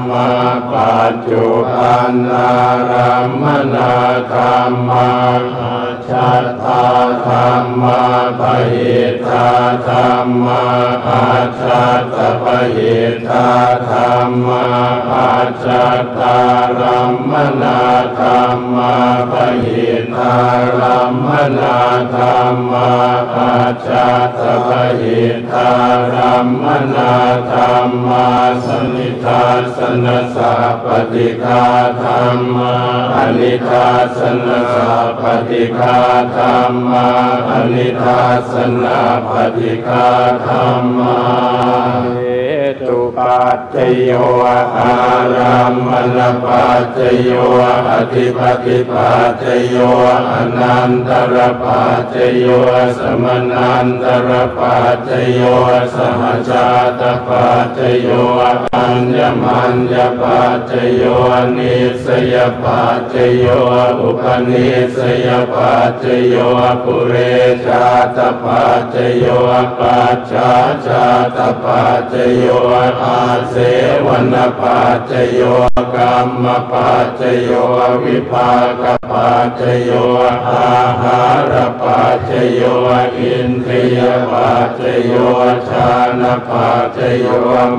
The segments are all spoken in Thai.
มาปัจจุบันนารัมมนาธัมมาชัตตาธัมมาปหิตาธัมมาปัจจัตตปหิตาธัมมาปัจจัตตารัมมนาธัมมาปหิตารัมมนาธัมมาปัจจัตตปหิตารัมมนาธัมมาสนิทาสนะสัพพติกาธัมมาอนิทาสนะสัพพติกาธัมมาอนิทาสนะปฏิกาธัมมาเหตุปัจจโยอารัมมณปัจจโยอธิปติปัจจโยอนันตรปัจจโยสมนันตรปัจจโยสหชาตปัจจโยอัญญมัญญปัจจโยนิสยปัจจโยอุปนิสยปัจจโยปุเรชาตปัจจโยปัจฉาชาตปัจจโยอาเสวนปัจจโยกรรมปัจจโยวิภากปัจจโยอาหารปัจจโยอินทรียปัจจโยฌานปัจจโย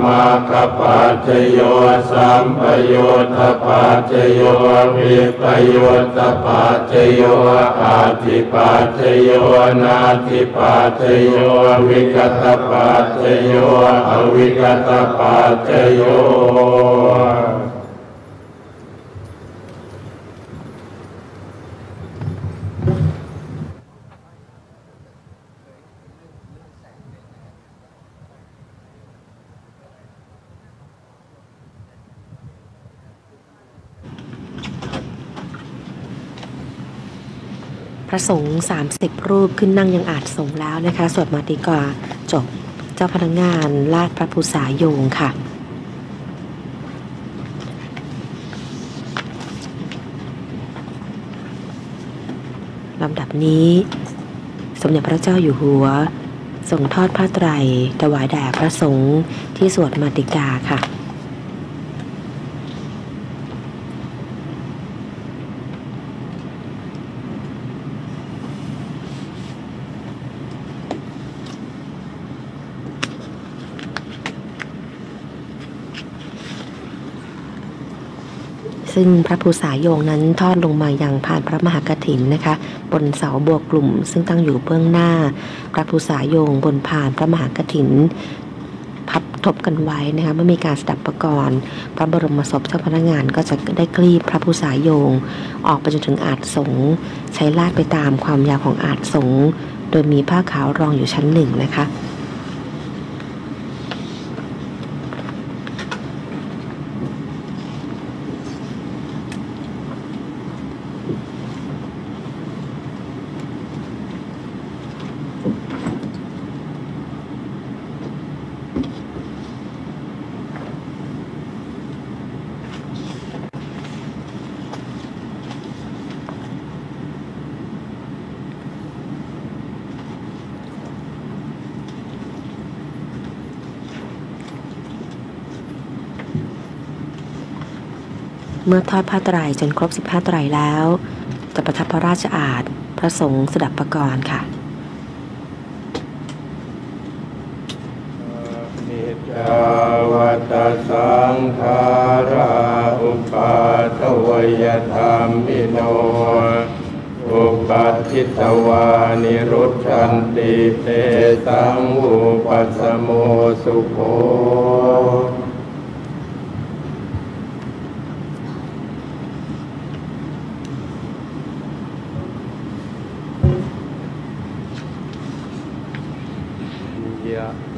มรรคปัจจโยสัมปยุตตปัจจโยวิปยุตตปัจจโยอาทิปัจจโยนาทิปัจจโยวิกตปัจจโยอวิกตปัจจโยพระสงฆ์30 รูปขึ้นนั่งยังอาจสงฆ์แล้วนะคะสวดมาติกาจบเจ้าพนักงานลาดพระภูษาโยงค่ะลำดับนี้สมเด็จพระเจ้าอยู่หัวทรงทอดผ้าไตรถวายแด่พระสงฆ์ที่สวดมาติกาค่ะซึ่งพระภูษาโยงนั้นทอดลงมายังผ่านพระมหากฐินนะคะบนเสาบัวกลุ่มซึ่งตั้งอยู่เบื้องหน้าพระภูษาโยงบนผ่านพระมหากฐินพับทบกันไว้นะคะเมื่อมีการสดับประกรณ์พระบรมศพเจ้าพนักงานก็จะได้คลี่พระภูษาโยงออกไปจนถึงอาจสงฆ์ใช้ลาดไปตามความยาวของอาจสงฆ์โดยมีผ้าขาวรองอยู่ชั้นหนึ่งนะคะเมื่อทอดผ้าไตรจนครบ15ไตรแล้วจะประทับพระราชอาสน์พระสงฆ์สดับประกรณ์ค่ะนิจจาวัตสังขาราอุปาทวยธรรมิโนอุปัฏฐิตวานิรุชชันติเตสังอุปัสสโมสุโข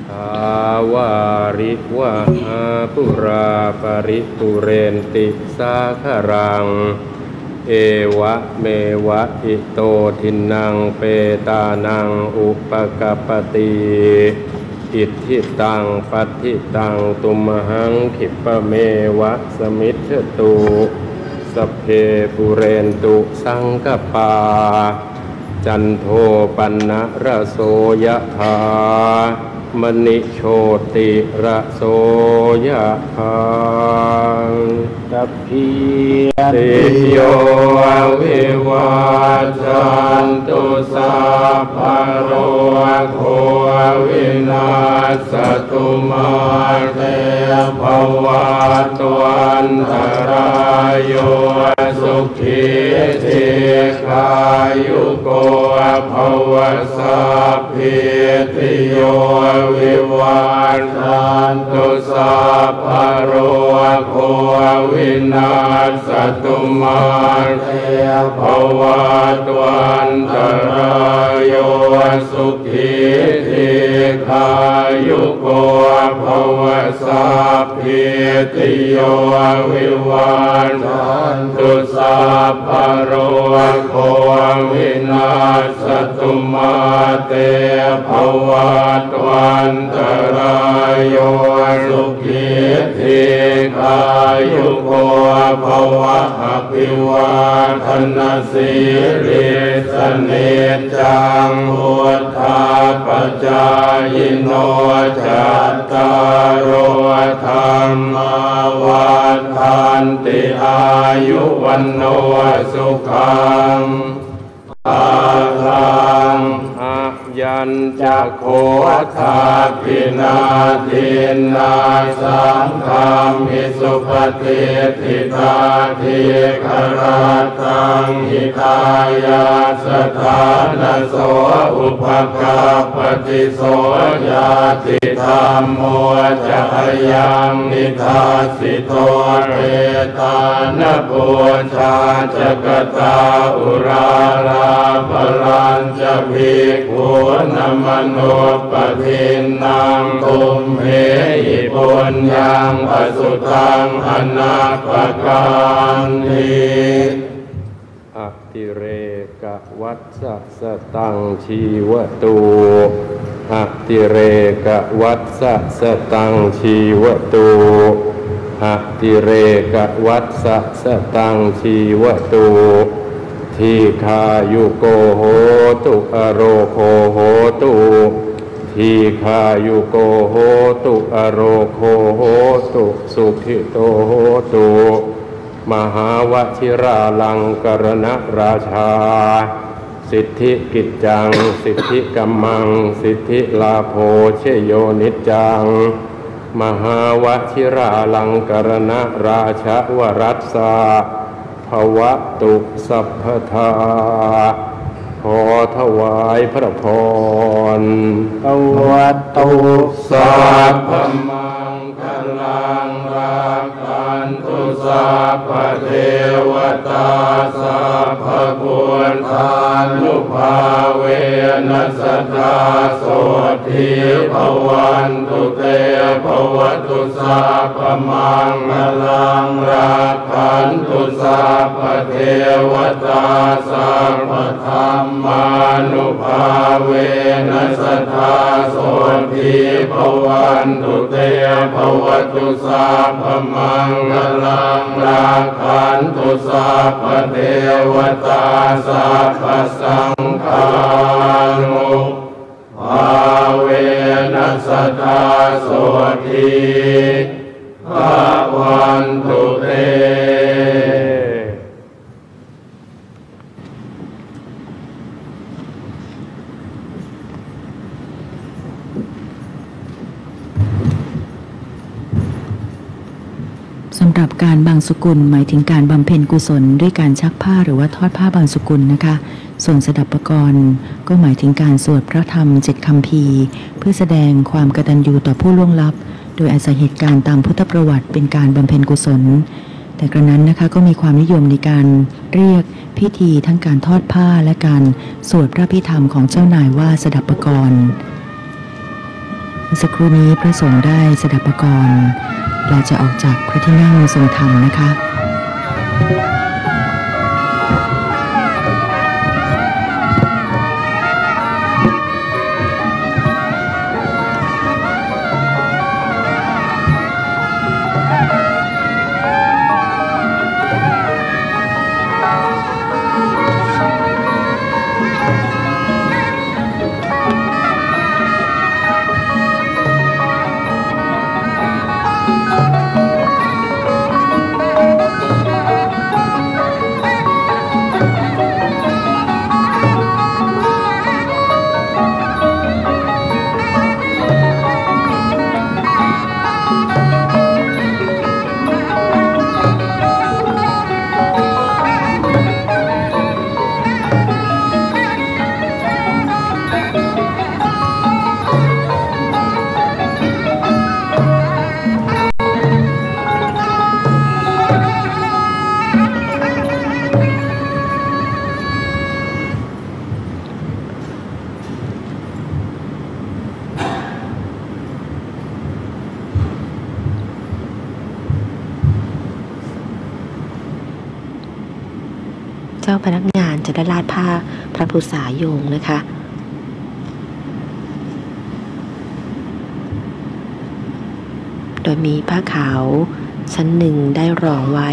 ทาวาริวะหาปุราปริปุเรนติสาคารังเอวะเมวะอิโตทินังเปตานังอุปกัปปติอิทธิตังปัฏฐิตังตุมหังขิปะเมวะสมิทธตุสัพเพปุเรนตุสังกปาจันโทปนะระโสยถามณิโชติระโสยถา ตัพพิติโยวิวัชชันตุสัพพะโรโควินาศตุมาเตภวัตวันตรายโยสุขีทีขายุโกภวสัพพิติโยวิวัชชันตุสัพพะโรโควินาศตุมาเตภวัตวันตรายโยสุขีทีขายุโกภวสัพพิติโยวิวัชชันตุสัพพะโรโควินาศตุมาเตภวัตวันตรายโยสุขีทีขายุโกภวะอภิวาทนาสิริสเนจังพุทธาปัจจายโนจัตตารโอธรรมวัฏฐานติอายุวันโนสุขังภาลังอายัญจะโคทาปินาทินาสังฆามิสุปฏิทิตาทิคราตังหิตายาสถานโสอุปการปฏิโสยาติธรรมโมจะยังนิทาสิโตเรตานปุชาจักตาอุราราภลัญจะภิกขุนมโนปทินนางตุมเหหิปุญญังปสุตังอนาปการนิอติเรกวัฏสตังชีวตูอติเรกวัฏสตังชีวตูอติเรกวัฏสตังชีวตูทีขายุโกโหตุอโรโคโหตุทีขายุโกโหตุอโรโคโหตุสุขิโตโหตุมหาวชิราลังกรณราชาสิทธิกิจจังสิทธิกัมมังสิทธิลาโภเชโยนิจจังมหาวชิราลังกรณราชวรัสสะภวตุสัพพทาขอถวายพระพรภวตุสัพพมังคลังรักขันตุสัพพเทวตาสัพพพุทธานุภาเวนัสสทาโสทิภวันตุเตภวตุสัพพมังคลังรักขันตุสัพพเทวตาสัพพธรรมานุภาเวนัสสทาโสทิภวันตุเตภวตุสัพพมังคลังรักขันตุสัพพเทวตาสัพพสังฆานุภาเวนัสสทาโสทิภวันตุเตสำหรับการบังสุกุลหมายถึงการบำเพ็ญกุศลด้วยการชักผ้าหรือว่าทอดผ้าบังสุกุลนะคะส่วนสดับปกรณ์ก็หมายถึงการสวดพระธรรม7 คัมภีร์เพื่อแสดงความกตัญญูต่อผู้ล่วงลับโดยอาศัยเหตุการณ์ตามพุทธประวัติเป็นการบำเพ็ญกุศลแต่กระนั้นนะคะก็มีความนิยมในการเรียกพิธีทั้งการทอดผ้าและการสวดพระพิธรรมของเจ้านายว่าสดับปกรณ์สักครู่นี้พระสงฆ์ได้สดับปกรณ์เราจะออกจากพระที่นั่งทรงธรรมนะคะ เ จ้าพนักงานจะได้ลาดผ้าพระภูษาโยงนะคะโดยมีผ้าขาวชั้นหนึ่งได้รองไว้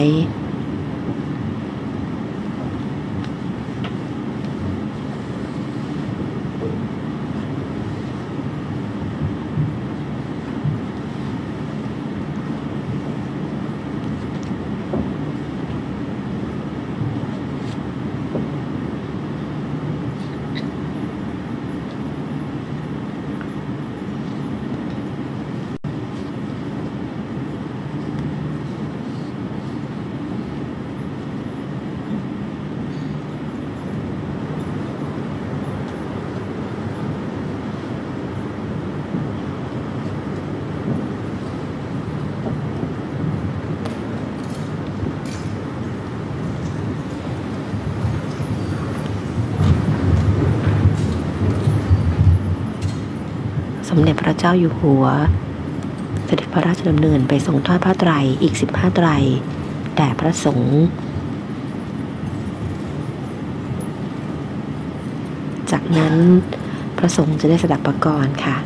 สมเด็จพระเจ้าอยู่หัวเสด็จพระราชดำเนินไปทรงทอดผ้าไตรอีก15ไตรแด่พระสงฆ์จากนั้นพระสงฆ์จะได้สดับปกรณ์ค่ะ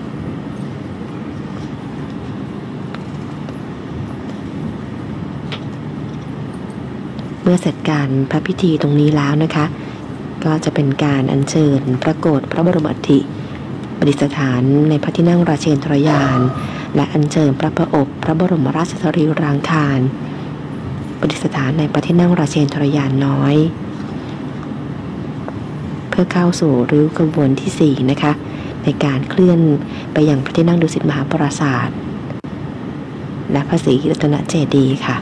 เมื่อเสร็จการพระพิธีตรงนี้แล้วนะคะก็จะเป็นการอัญเชิญพระโกฐพระบรมอัฐิประดิษฐานในพระที่นั่งราเชนทรยานและอัญเชิญพระประอบพระบรมราชสรีรางคารประดิษฐานในพระที่นั่งราเชนทรยานน้อยเพื่อเข้าสู่ริ้วขบวนที่4นะคะในการเคลื่อนไปยังพระที่นั่งดุสิตมหาปราสาทและพระศรีรัตนเจดีย์ค่ะ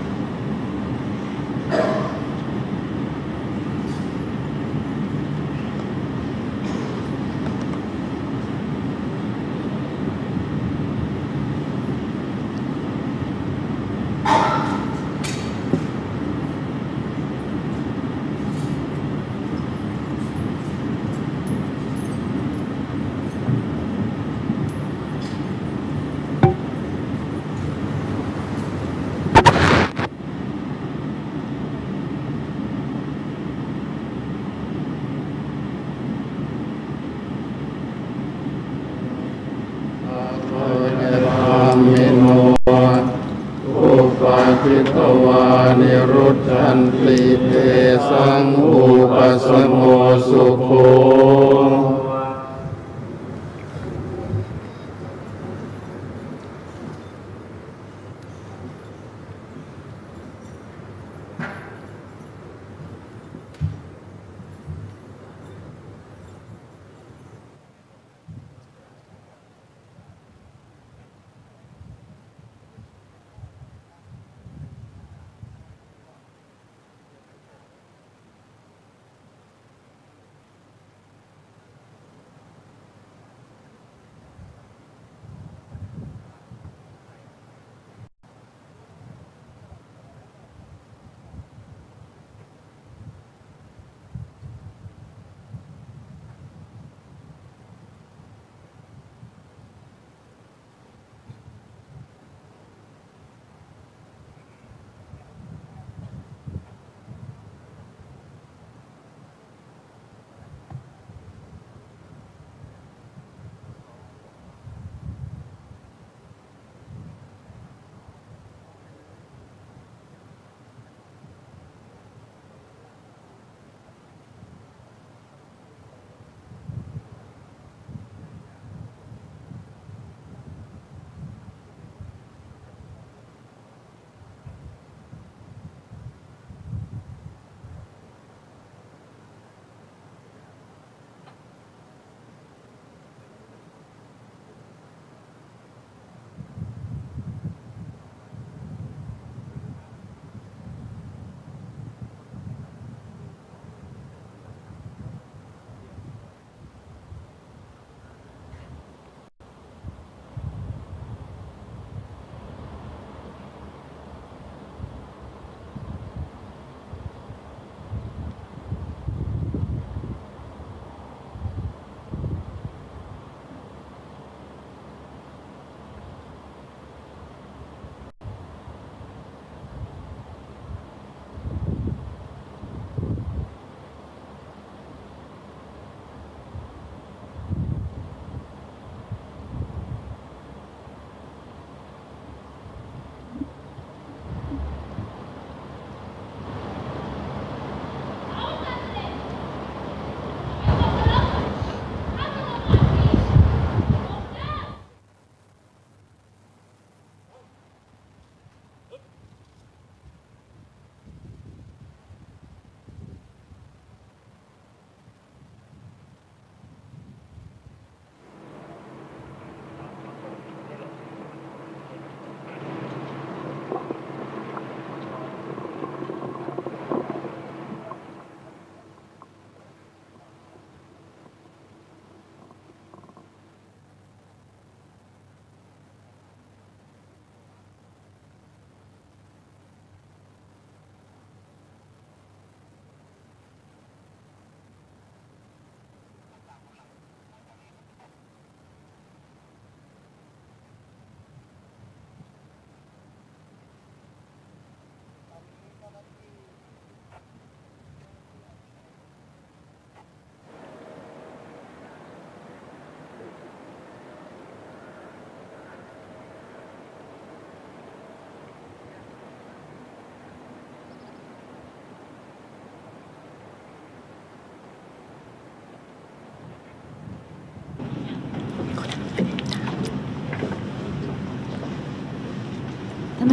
ภิกขวานิรุตชันติเตสังอุปสมโมสุโข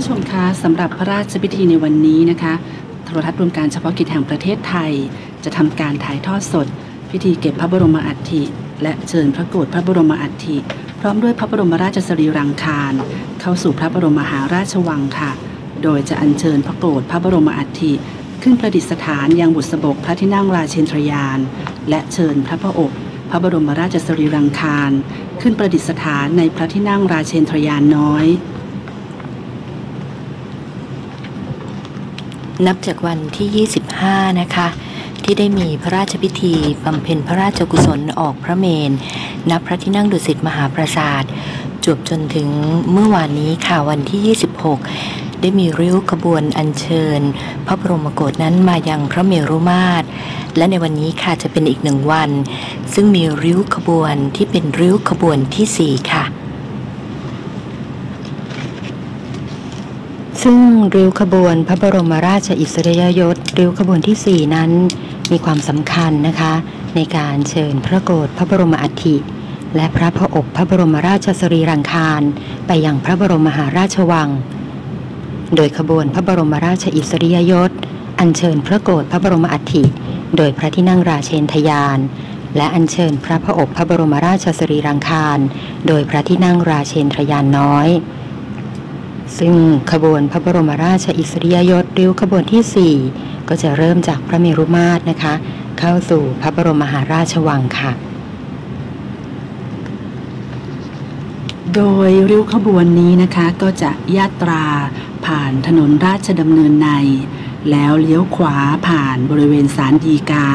ผู้ชมคะสำหรับพระราชพิธีในวันนี้นะคะโทรทัศน์รวมการเฉพาะกิจแห่งประเทศไทยจะทำการถ่ายทอดสดพิธีเก็บพระบรมอัฐิและเชิญพระโกรธพระบรมอัฐิพร้อมด้วยพระบรมราชสรีรังคารเข้าสู่พระบรมมหาราชวังค่ะโดยจะอัญเชิญพระโกรธพระบรมอัฐิขึ้นประดิษฐานยังบุษบกพระที่นั่งราเชนทรยานและเชิญพระพระอบพระบรมราชสรีรังคารขึ้นประดิษฐานในพระที่นั่งราเชนทรยานน้อยนับจากวันที่ 25 นะคะที่ได้มีพระราชพิธีบำเพ็ญพระราชกุศลออกพระเมรุณพระที่นั่งดุสิตมหาปราสาทจบจนถึงเมื่อวานนี้ค่ะวันที่ 26 ได้มีริ้วขบวนอัญเชิญพระบรมโกศนั้นมายังพระเมรุมาตรและในวันนี้ค่ะจะเป็นอีกหนึ่งวันซึ่งมีริ้วขบวนที่เป็นริ้วขบวนที่ 4 ค่ะซึ่งริ้วขบวนพระบรมราชอิสริยยศริ้วขบวนที่ 4 นั้นมีความสำคัญนะคะในการเชิญพระโกรธพระบรมอัฐิและพระพระอบพระบรมราชสรีรังคารไปยังพระบรมมหาราชวังโดยขบวนพระบรมราชอิสริยยศอัญเชิญพระโกรธพระบรมอัฐิโดยพระที่นั่งราเชนทยานและอัญเชิญพระพระอบพระบรมราชสรีรังคารโดยพระที่นั่งราเชนทยานน้อยซึ่งขบวนพระบรมราชอิสริยยศริ้วขบวนที่ 4ก็จะเริ่มจากพระเมรุมาตรนะคะเข้าสู่พระบรมมหาราชวังค่ะโดยริ้วขบวนนี้นะคะก็จะยาตราผ่านถนนราชดำเนินในแล้วเลี้ยวขวาผ่านบริเวณศาลฎีกา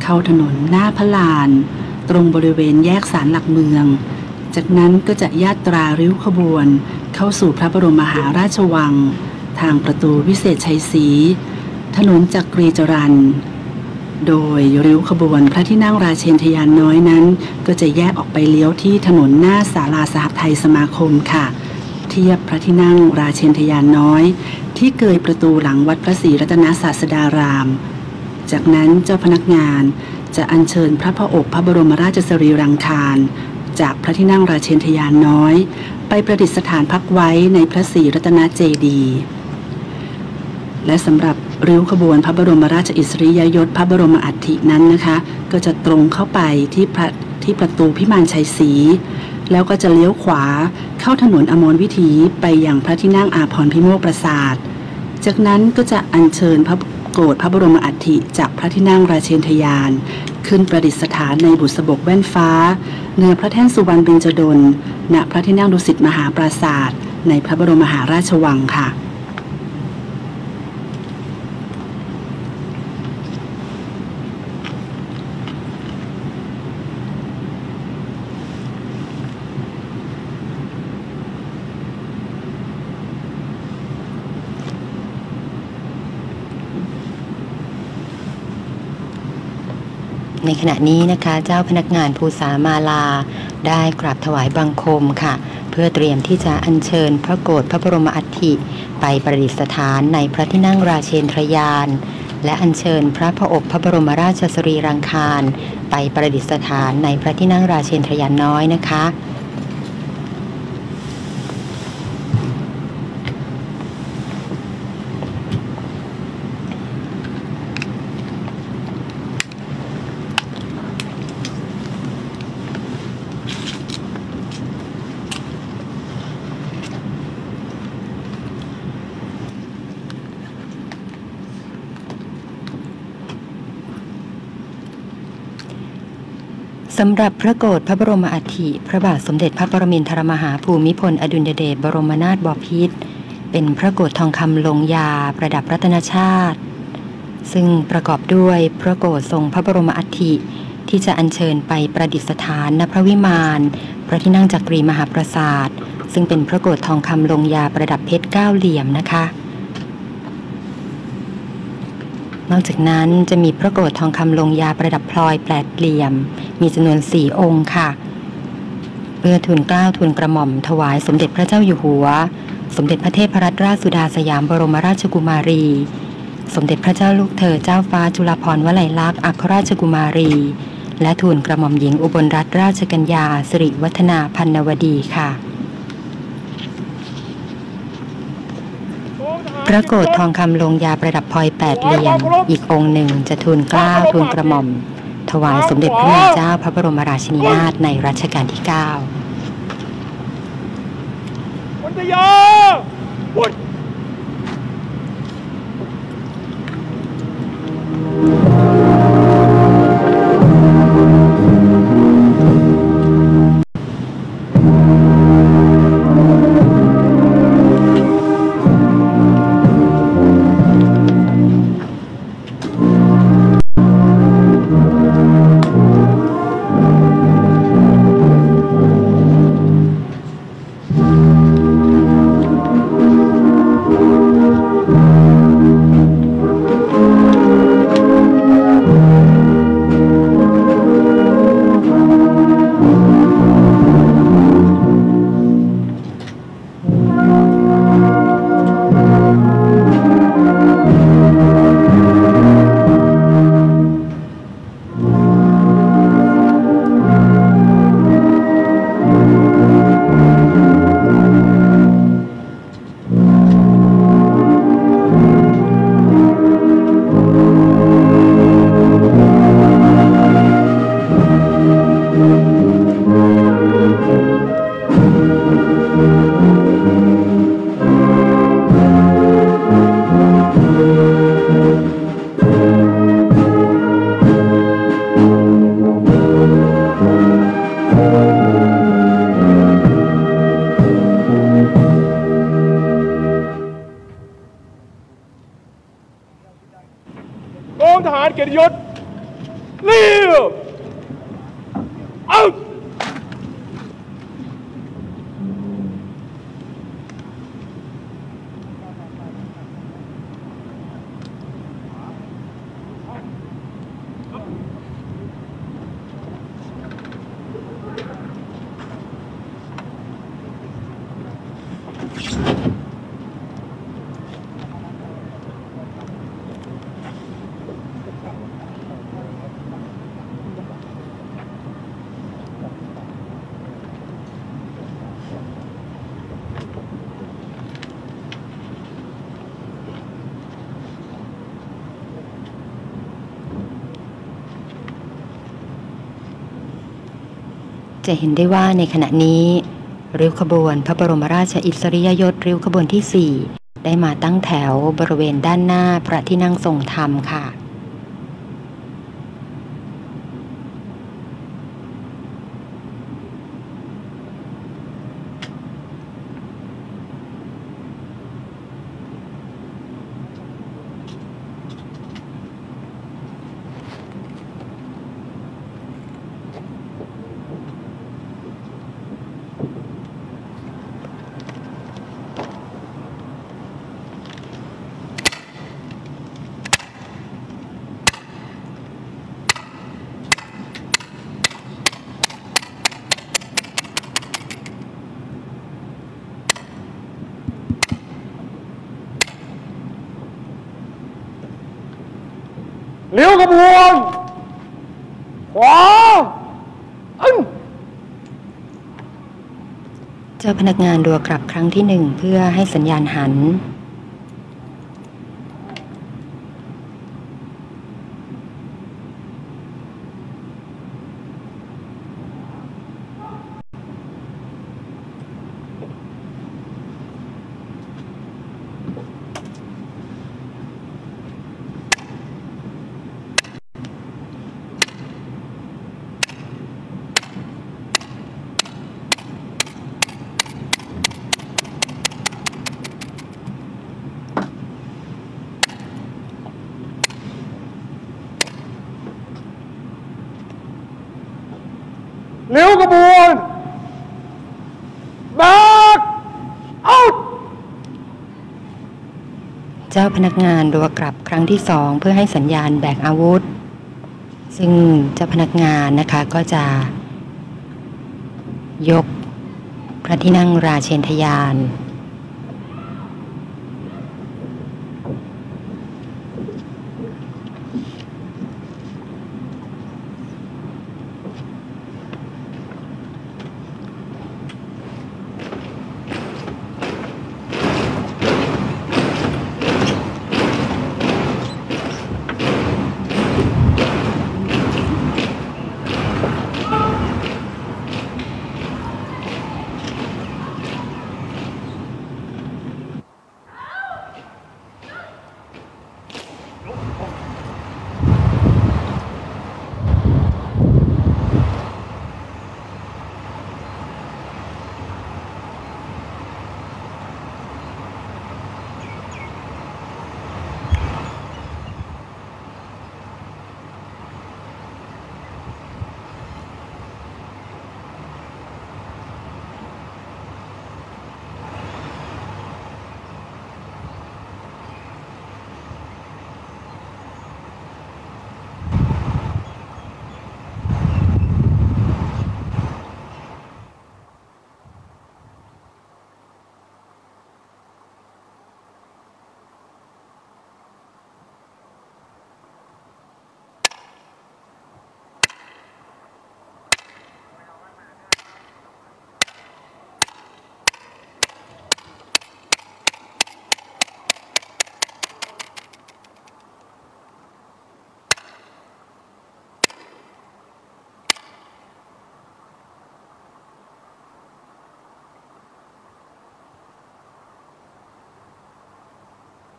เข้าถนนหน้าพระลานตรงบริเวณแยกศาลหลักเมืองจากนั้นก็จะยาตราริ้วขบวนเข้าสู่พระบรมมหาราชวังทางประตูวิเศษชัยศรีถนนจักรีจรัญโดยริ้วขบวนพระที่นั่งราเชนทยานน้อยนั้นก็จะแยกออกไปเลี้ยวที่ถนนหน้าศาลาสหไทยสมาคมค่ะเทียบพระที่นั่งราเชนทยานน้อยที่เกยประตูหลังวัดพระศรีรัตนศาสดารามจากนั้นเจ้าพนักงานจะอัญเชิญพระพระอบพระบรมราชสรีรังคารจากพระที่นั่งราเชนทยานน้อยไปประดิษฐานพักไว้ในพระศรีรัตนเจดีย์และสำหรับริ้วขบวนพระบรมราชอิสริยยศพระบรมอัฐินั้นนะคะก็จะตรงเข้าไปที่ประตูพิมานชัยศรีแล้วก็จะเลี้ยวขวาเข้าถนนอมรวิถีไปยังพระที่นั่งอาภรณ์พิโมกข์ปราสาทจากนั้นก็จะอัญเชิญพระโกรธพระบรมอัฐิจากพระที่นั่งราเชนทยานขึ้นประดิษฐานในบุษบกแว่นฟ้าเหนือพระแท่นสุวรรณเบญจดลณพระที่นั่งดุสิตมหาปราสาทในพระบรมมหาราชวังค่ะในขณะนี้นะคะเจ้าพนักงานภูษามาลาได้กราบถวายบังคมค่ะเพื่อเตรียมที่จะอัญเชิญพระโกรธพระบรมอัฐิไปประดิษฐานในพระที่นั่งราเชนทรยานและอัญเชิญพระพระอบพระบรมราชสรีรังคารไปประดิษฐานในพระที่นั่งราเชนทรยานน้อยนะคะสำหรับพระโกรธพระบรมอัฐิพระบาทสมเด็จพระปรมินทรมหาภูมิพลอดุลยเดชบรมนาถบพิตรเป็นพระโกรธทองคำลงยาประดับรัตนชาติซึ่งประกอบด้วยพระโกรธทรงพระบรมอัฐิที่จะอัญเชิญไปประดิษฐานณพระวิมานพระที่นั่งจักรีมหาปราสาทซึ่งเป็นพระโกรธทองคำลงยาประดับเพชร9เหลี่ยมนะคะนอกจากนั้นจะมีพระโกรธทองคำลงยาประดับพลอย8เหลี่ยมมีจำนวน4องค์ค่ะเพื่อทูลเกล้าทูลกระหม่อมถวายสมเด็จพระเจ้าอยู่หัวสมเด็จพระเทพรัตนราชสุดาสยามบรมราชกุมารีสมเด็จพระเจ้าลูกเธอเจ้าฟ้าจุฬาภรณ์วลัยลักษณ์อัครราชกุมารีและทูลกระหม่อมหญิงอุบลรัตนราชกัญญาสิริวัฒนาพันนวดีค่ะ พระโกฐทองคำลงยาประดับพลอย8 เหลี่ยมอีกองค์หนึ่งจะทูลเกล้าทูลกระหม่อมถวายสมเด็จพระนางเจ้าพระบรมราชินีนาถในรัชกาลที่ 9วันทยาพุทธกองทหารเกียรติยศเลี้ยวเอา จะเห็นได้ว่าในขณะนี้ริ้วขบวนพระบรมราชอิสริยยศริ้วขบวนที่ 4ได้มาตั้งแถวบริเวณด้านหน้าพระที่นั่งทรงธรรมค่ะเลี้ยวขบวนขวาเจ้าพนักงานรัวกลับครั้งที่ 1เพื่อให้สัญญาณหันเลี้ยวขบวนแบกเอาเจ้าพนักงานรัวกลับครั้งที่ 2เพื่อให้สัญญาณแบกอาวุธซึ่งเจ้าพนักงานนะคะก็จะยกพระที่นั่งราเชนทยาน